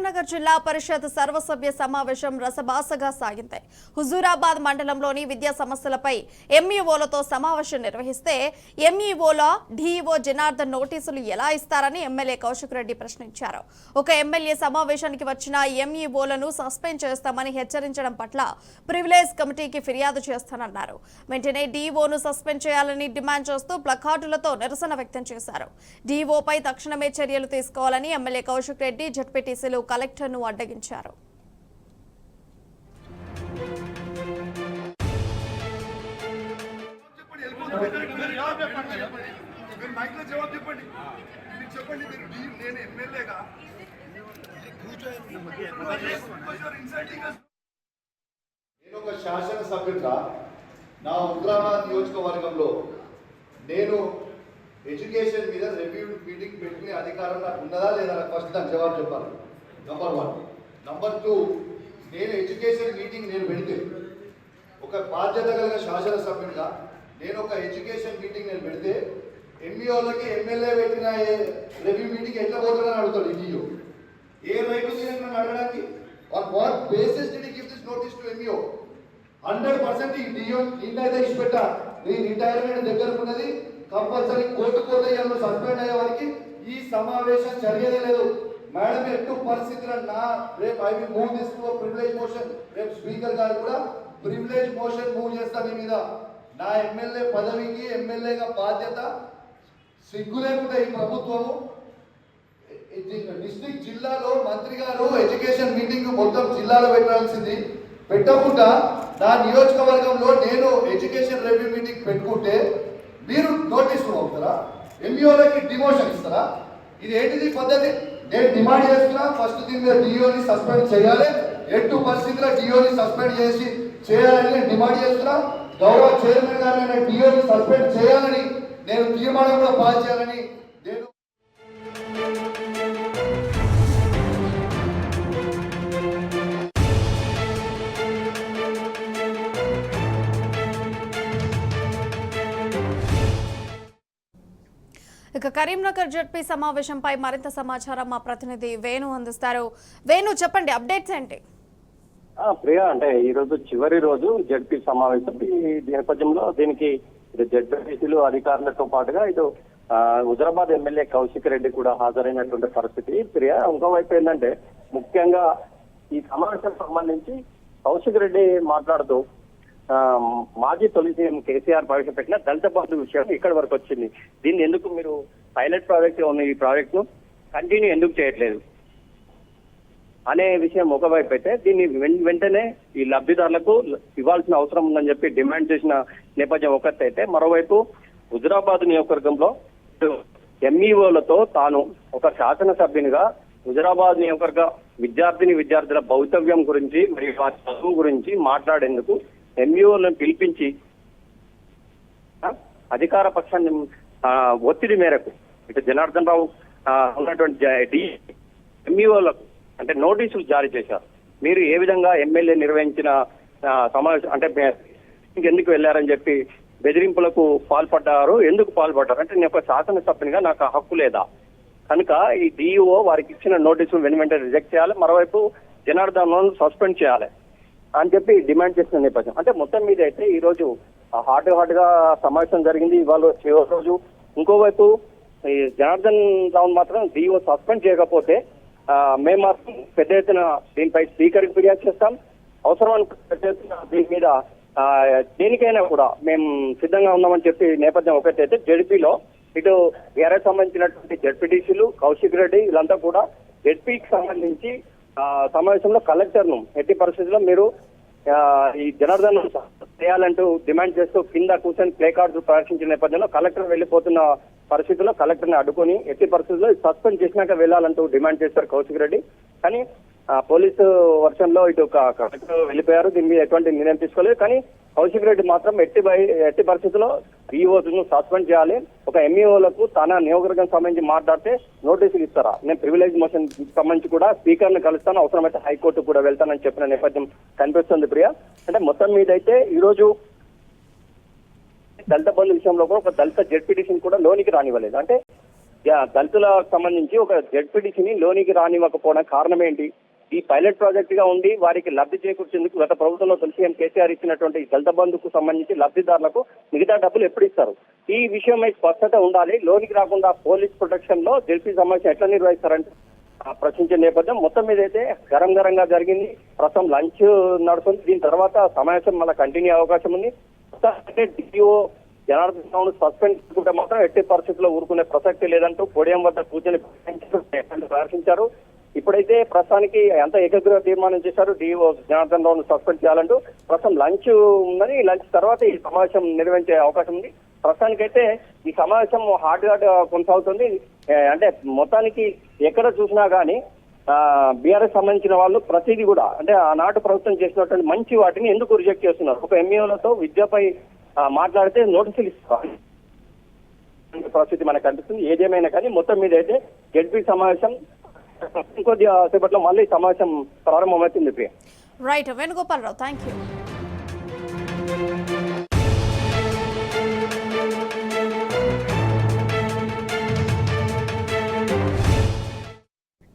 కరీంనగర్ జిల్లా పరిషత్ సర్వసభ్య సమావేశం రసబాసగా సాగింది. హుజూరాబాద్ మండలంలోని విద్యా సమస్యలపై ఎంఈఓలతో సమావేశం నిర్వహిస్తే ఎంఈఓల డీఈఓ జనార్దన్ నోటీసులు ఎలా ఇస్తారని ఎమ్మెల్యే కౌశిక్ రెడ్డి ప్రశ్నించారు. ఒక ఎమ్మెల్యే సమావేశానికి వచ్చిన ఎంఈఓలను సస్పెండ్ చేస్తామని హెచ్చరించడం పట్ల ప్రివిలేజ్ కమిటీకి ఫిర్యాదు చేస్తానన్నారు. వెంటనే డీఈఓను సస్పెండ్ చేయాలని డిమాండ్ చేస్తూ ప్లకార్డులతో నిరసన వ్యక్తం చేశారు. డీఈఓపై తక్షణమే చర్యలు తీసుకోవాలని ఎమ్మెల్యే కౌశిక్ రెడ్డి జడ్పీటీసీలు కలెక్టర్ను అడ్డగించారు. నేను ఒక శాసనసభ్యుడిగా నా హుజూరాబాద్ నియోజకవర్గంలో నేను ఎడ్యుకేషన్ మీద రివ్యూ మీటింగ్ పెట్టుకునే అధికారం నాకు ఉన్నదా లేదా? ఫస్ట్ దాని జవాబు చెప్పాలి. నంబర్ 1. నంబర్ 2, నేను ఎడ్యుకేషన్ మీటింగ్ పెడితే ఒక బాధ్యత కలిగిన శాసనసభ్యుడిగా నేను ఒక ఎడ్యుకేషన్ మీటింగ్ పెడితే ఎంఈఓలకి ఎమ్మెల్యే పెట్టిన రివ్యూ మీటింగ్ ఎట్లా పోతుందని అడుగుతాడు. ఈడీఓ ఏ రైట్ ఉంది నన్ను అడగడానికి? On what basis did he give this notice to MEO? 100% ఈ డిఓ నిన్నైతే ఇచ్చిపెట్టా నీ రిటైర్మెంట్ దగ్గరకున్నది, కంపల్సరీ కోర్టుకు పోతే సస్పెండ్ అయ్యే వారికి ఈ సమావేశం జరిగేదే లేదు. మేడం ఎట్టు పరిస్థితుల్లో రేపు I will move this to privilege motion. రేపు స్పీకర్ గారు కూడా ప్రివిలేజ్ మోషన్ మూవ్ చేస్తాను. నీ మీద నా ఎమ్మెల్యే పదవికి ఎమ్మెల్యేగా బాధ్యత సిగ్గు లేకుండా ఈ ప్రభుత్వము డిస్ట్రిక్ట్ జిల్లాలో మంత్రి గారు ఎడ్యుకేషన్ మీటింగ్ మొత్తం జిల్లాలో పెట్టాల్సింది పెట్టకుండా నా నియోజకవర్గంలో నేను ఎడ్యుకేషన్ రివ్యూ మీటింగ్ పెట్టుకుంటే మీరు నోటీసులు పంపుతారా? ఎంఈఓలకి డిమోషన్ ఇస్తారా? ఇది ఏంటిది పద్ధతి? నేను డిమాండ్ చేస్తున్నా, ఫస్ట్ దీని మీద డిఓని సస్పెండ్ చేయాలి. ఎట్టు పరిస్థితుల్లో డిఓని సస్పెండ్ చేయాలని నేను డిమాండ్ చేస్తున్నా. గౌరవ చైర్మన్ గారు డిఓని సస్పెండ్ చేయాలని నేను తీర్మానం కూడా పాస్ చేయాలని నేను ఇక కరీంనగర్ జడ్పీ సమావేశంపై మరింత సమాచారం మా ప్రతినిధి వేణు అందిస్తారు. వేణు, చెప్పండి, అప్డేట్స్ ఏంటి? ప్రియా, అంటే ఈ రోజు చివరి రోజు జడ్పీ సమావేశం. ఈ నేపథ్యంలో దీనికి జడ్పీటీసీలు అధికారులతో పాటుగా ఇటు హుజూరాబాద్ ఎమ్మెల్యే కౌశిక్ రెడ్డి కూడా హాజరైనటువంటి పరిస్థితి. ప్రియా, ఇంకోవైపు ఏంటంటే ముఖ్యంగా ఈ సమావేశం సంబంధించి కౌశిక్ రెడ్డి మాట్లాడుతూ మాజీ తొలి సీఎం కేసీఆర్ ప్రవేశపెట్టిన దళిత బంధు విషయం ఇక్కడి వరకు వచ్చింది. దీన్ని ఎందుకు మీరు పైలట్ ప్రాజెక్ట్ ఉన్న ఈ ప్రాజెక్ట్ ను కంటిన్యూ ఎందుకు చేయట్లేదు అనే విషయం ఒకవైపు అయితే, దీన్ని వెంటనే ఈ లబ్ధిదారులకు ఇవ్వాల్సిన అవసరం ఉందని చెప్పి డిమాండ్ చేసిన నేపథ్యం ఒకటైతే, మరోవైపు హుజూరాబాద్ నియోజకవర్గంలో ఎంఈఓలతో తాను ఒక శాసనసభ్యునిగా హుజూరాబాద్ నియోజకవర్గ విద్యార్థుల భవితవ్యం గురించి మరియు వారి చదువు గురించి మాట్లాడేందుకు ఎంఈఓలను పిలిపించి అధికార పక్షాన్ని ఒత్తిడి మేరకు ఇటు జనార్దన్ రావు ఉన్నటువంటి ఎంఈఓలకు అంటే నోటీసులు జారీ చేశారు. మీరు ఏ విధంగా ఎమ్మెల్యే నిర్వహించిన సమావేశం అంటే ఎందుకు వెళ్లారని చెప్పి బెదిరింపులకు పాల్పడ్డారు. ఎందుకు పాల్పడ్డారు అంటే, నేను ఒక శాసనసభ్యునిగా నాకు హక్కు లేదా కనుక ఈ డిఈఓ వారికి ఇచ్చిన నోటీసులు వెంటనే రిజెక్ట్ చేయాలి, మరోవైపు జనార్దన్ సస్పెండ్ చేయాలి అని చెప్పి డిమాండ్ చేసిన నేపథ్యం. అంటే మొత్తం మీద అయితే ఈ రోజు హాట్ గా సమావేశం జరిగింది. ఇవాళ చివరి రోజు. ఇంకోవైపు ఈ జనార్దన్ రావు మాత్రం డిఓ సస్పెండ్ చేయకపోతే మేము మాత్రం పెద్ద ఎత్తున దీనిపై స్పీకర్ కి ఫిర్యాదు చేస్తాం. అవసరమైన పెద్ద ఎత్తున దీని మీద దేనికైనా కూడా మేము సిద్ధంగా ఉన్నామని చెప్పి నేపథ్యం ఒకటైతే, జడ్పీలో ఇటు టీఆర్ఎస్ సంబంధించినటువంటి జడ్పీటీసీలు కౌశిక్ రెడ్డి వీళ్ళంతా కూడా జడ్పీకి సంబంధించి సమావేశంలో కలెక్టర్ ను ఎట్టి పరిస్థితుల్లో మీరు ఈ జనార్దన్ చేయాలంటూ డిమాండ్ చేస్తూ కింద కూర్చొని ప్లే కార్డు ప్రదర్శించిన నేపథ్యంలో కలెక్టర్ వెళ్లిపోతున్న పరిస్థితుల్లో కలెక్టర్ ని అడ్డుకొని ఎట్టి పరిస్థితుల్లో సస్పెండ్ చేసినాక వెళ్లాలంటూ డిమాండ్ చేశారు కౌశిక్ రెడ్డి. కానీ పోలీసు వర్షంలో ఇటు కలెక్టర్ వెళ్లిపోయారు. దీని మీద ఎటువంటి నిర్ణయం తీసుకోలేదు. కానీ కౌశిక్ రెడ్డి మాత్రం ఎట్టి పరిస్థితుల్లో ఈఓను సస్పెండ్ చేయాలి, ఒక ఎంఈఓలకు తన నియోజకవర్గం సంబంధించి మాట్లాడితే నోటీసులు ఇస్తారా, నేను ప్రివిలేజ్ మోషన్ సంబంధించి కూడా స్పీకర్ ని కలుస్తాను, అవసరమైతే హైకోర్టు కూడా వెళ్తానని చెప్పిన నేపథ్యం కనిపిస్తుంది. ప్రియా, అంటే మొత్తం మీద అయితే ఈ రోజు దళిత బంధు విషయంలో కూడా ఒక దళిత జడ్పీటీసీని కూడా లోనికి రానివ్వలేదు. అంటే దళితులకు సంబంధించి ఒక జెడ్పీటీసీని లోనికి రానివ్వకపోవడం కారణం ఏంటి? ఈ పైలట్ ప్రాజెక్ట్ గా ఉండి వారికి లబ్ధి చేకూర్చేందుకు గత ప్రభుత్వంలో తులసి కేసీఆర్ ఇచ్చినటువంటి దళిత బంధుకు సంబంధించి లబ్ధిదారులకు మిగతా డబ్బులు ఎప్పుడు ఇస్తారు? ఈ విషయమై స్పష్టత ఉండాలి. లోనికి రాకుండా పోలీస్ ప్రొటెక్షన్ లో జెడ్పీ సమావేశం ఎట్లా నిర్వహిస్తారంటే ప్రశ్నించే నేపథ్యం మొత్తం మీద అయితే గరంగా జరిగింది. ప్రస్తుతం లంచ్ నడుస్తుంది. దీని తర్వాత సమావేశం మళ్ళీ కంటిన్యూ అవకాశం ఉంది. డిఓ జనార్దన్ రావును సస్పెండ్ చేసుకుంటే మాత్రం ఎట్టి పరిస్థితుల్లో ఊరుకునే ప్రసక్తి లేదంటూ పోడియం వద్ద కూర్చొని ప్రదర్శించారు. ఇప్పుడైతే ప్రస్తుతానికి ఎంత ఏకగ్రీవ తీర్మానం చేశారు, డిఓ జనార్దన్ రావును సస్పెండ్ చేయాలంటూ. ప్రస్తుతం లంచ్ ఉందని, లంచ్ తర్వాత ఈ సమావేశం నిర్వహించే అవకాశం ఉంది. ప్రస్తుతానికైతే ఈ సమావేశం హాట్ కొనసాగుతుంది. అంటే మొత్తానికి ఎక్కడ చూసినా కానీ బీఆర్ఎస్ సంబంధించిన వాళ్ళు ప్రతిదీ కూడా అంటే ఆనాటి ప్రభుత్వం చేసినటువంటి మంచి వాటిని ఎందుకు రిజెక్ట్ చేస్తున్నారు? ఒక ఎంఈఓలతో విద్యపై మాట్లాడితే నోటీసులు ఇస్తారు పరిస్థితి మనకు కనిపిస్తుంది. ఏదేమైనా కానీ మొత్తం మీద అయితే జెడ్పీ సమావేశం ఇంకొద్ది సేపట్లో మళ్ళీ సమావేశం ప్రారంభమవుతుంది. Right Venugopal Rao, thank you.